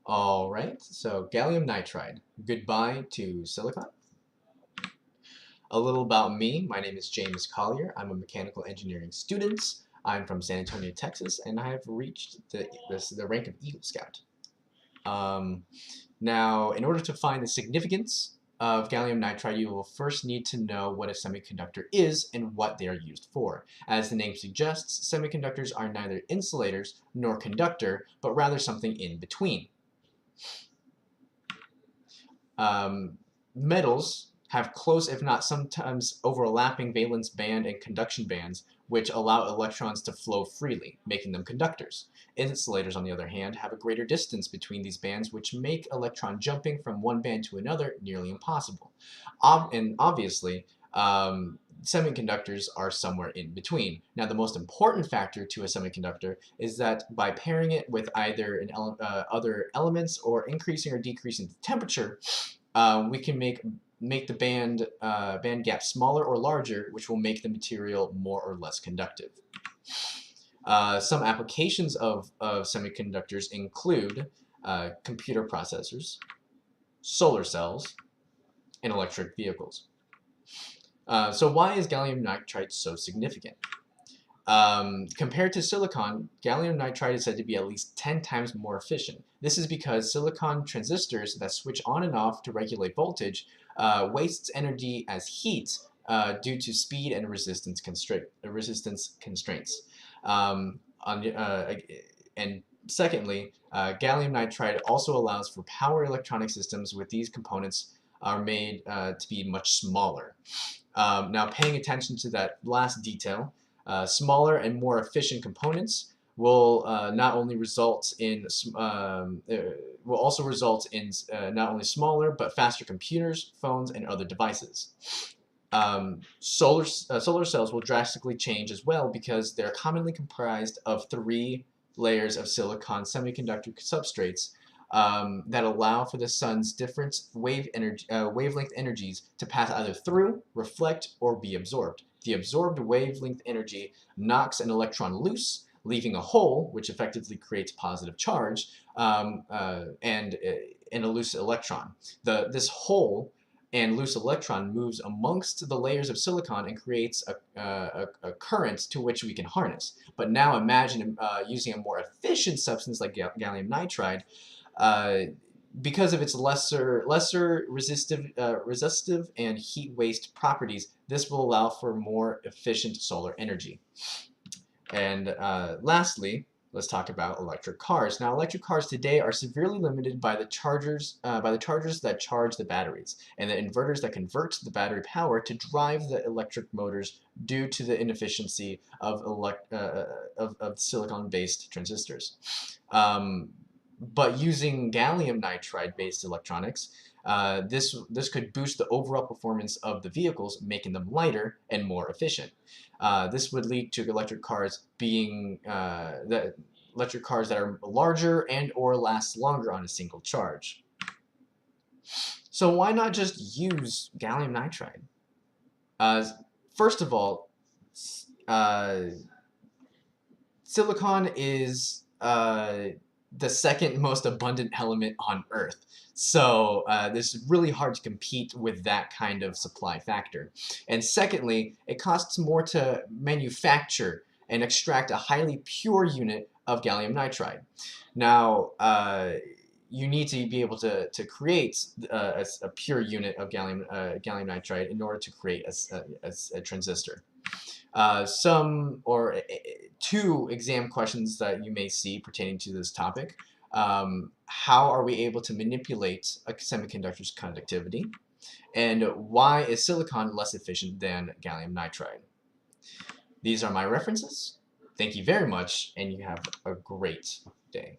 All right, so gallium nitride. Goodbye to silicon. A little about me. My name is James Collier. I'm a mechanical engineering student. I'm from San Antonio, Texas, and I have reached the rank of Eagle Scout. Um, Now, in order to find the significance of gallium nitride, you will first need to know what a semiconductor is and what they are used for. As the name suggests, semiconductors are neither insulators nor conductor, but rather something in between. Metals have close, if not sometimes overlapping, valence band and conduction bands, which allow electrons to flow freely, making them conductors. Insulators, on the other hand, have a greater distance between these bands, which make electron jumping from one band to another nearly impossible. And obviously, semiconductors are somewhere in between. Now, the most important factor to a semiconductor is that by pairing it with either other elements or increasing or decreasing the temperature, we can make the band gap smaller or larger, which will make the material more or less conductive. Some applications of semiconductors include computer processors, solar cells, and electric vehicles. So why is gallium nitride so significant? Compared to silicon, gallium nitride is said to be at least 10 times more efficient. This is because silicon transistors that switch on and off to regulate voltage wastes energy as heat due to speed and resistance constraints. On, and secondly, gallium nitride also allows for power electronic systems with these components are made to be much smaller. Now, paying attention to that last detail, smaller and more efficient components will not only result in will also result in not only smaller but faster computers, phones, and other devices. Solar cells will drastically change as well because they're commonly comprised of 3 layers of silicon semiconductor substrates that allow for the sun's different wavelength energies to pass either through, reflect, or be absorbed. The absorbed wavelength energy knocks an electron loose, leaving a hole, which effectively creates positive charge, and a loose electron. This hole and loose electron moves amongst the layers of silicon and creates a current to which we can harness. But now imagine using a more efficient substance like gallium nitride. Because of its lesser resistive and heat waste properties, this will allow for more efficient solar energy. And lastly, let's talk about electric cars. Now, electric cars today are severely limited by the chargers that charge the batteries and the inverters that convert the battery power to drive the electric motors due to the inefficiency of silicon-based transistors. But using gallium nitride-based electronics, this could boost the overall performance of the vehicles, making them lighter and more efficient. This would lead to electric cars that are larger and or last longer on a single charge. So why not just use gallium nitride? First of all, silicon is the second most abundant element on Earth. So this is really hard to compete with that kind of supply factor. And secondly, it costs more to manufacture and extract a highly pure unit of gallium nitride. Now, you need to be able to create a pure unit of gallium nitride in order to create a transistor. Two exam questions that you may see pertaining to this topic. How are we able to manipulate a semiconductor's conductivity? And why is silicon less efficient than gallium nitride? These are my references. Thank you very much, and you have a great day.